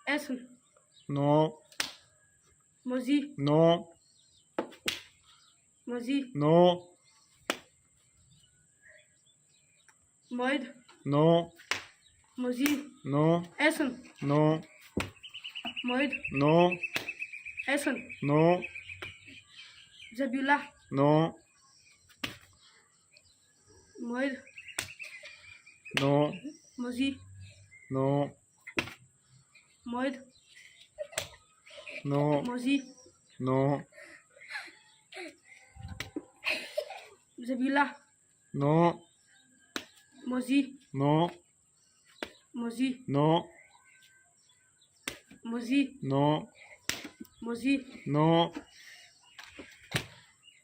Essen. No. Musik. No. Musik. No. Moid. No. Musik. No. Essen. No. Moid. No. Essen. No. Zabula. No. Moid. No. Musik. No. Moid. No. Musik. No. Zabula. No. Musik. No. Musik. No. Musik. No. Musik. No.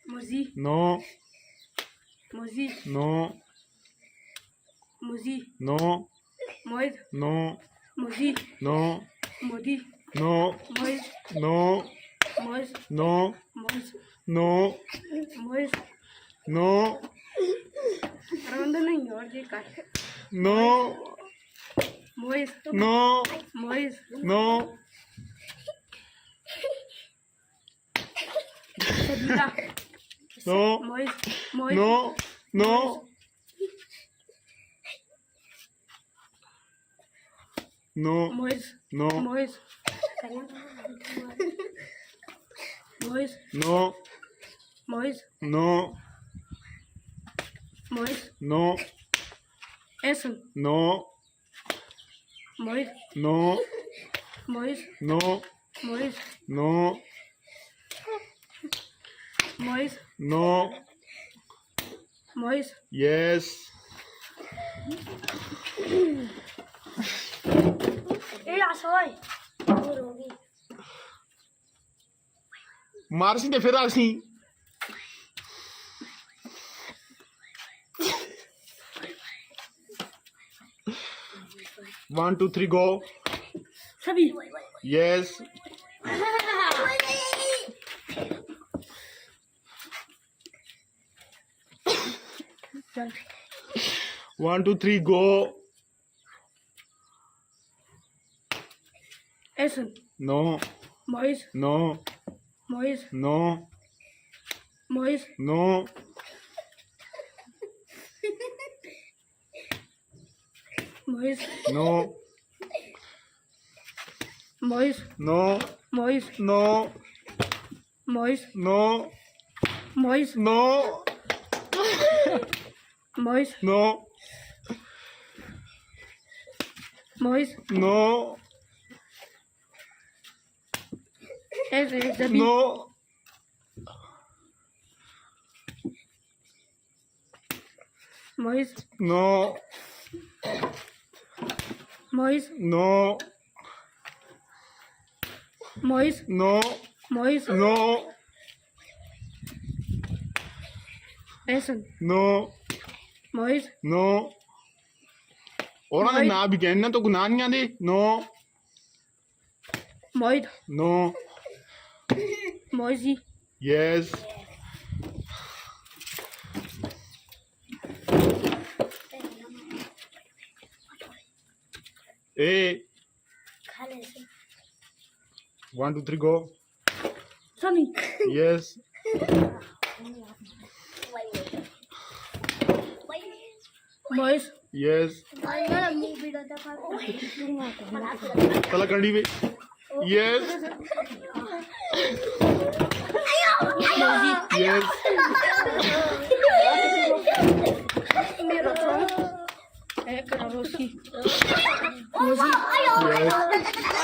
Musik. No. Musik. No. Musik. No. Moid. No. Musik. No. Modi. No. Moid. No. Moid. No. Moid. No. Moid. No. Ronda नहीं और ये कर. No. Moid. No. Moid. No. Zabula. No. Moid. Moid. No. No. No. Moid. No. Moid. Moid. No. Moid. No. Moid. No. Essen. No. Moid. No. Moid. No. Moid. No. Moid. No. Moid. Yes. मारसी ने फिर आसी 1 2 3 go. सभी. Yes. चल. 1 2 3 go. Essen. No. Moid. No. Moid. No. Moid. No. Moid. No. Moid. No. Moid. No. Moid. No. Moid. No. Moid. No. Moid. No. Zabi. No. Moid. No. Moid. No. Moid. No. Moid. No. Essen. No. Moid. No. ਉਹਨਾਂ ਦੇ ਨਾਂ ਵੀ ਕਹਿਣਾ ਤਾਂ ਗੁਨਾਹ ਨਹੀਂ ਆਂਦੇ. No. Moid. No. Moisi. Yes. Hey. 1 2 3 go. Sunny. Yes. Mois. Yes. तला कंडी पे. Yes. Yes. Mira, Tron. É, cara, Rossi. Moisi. Yes.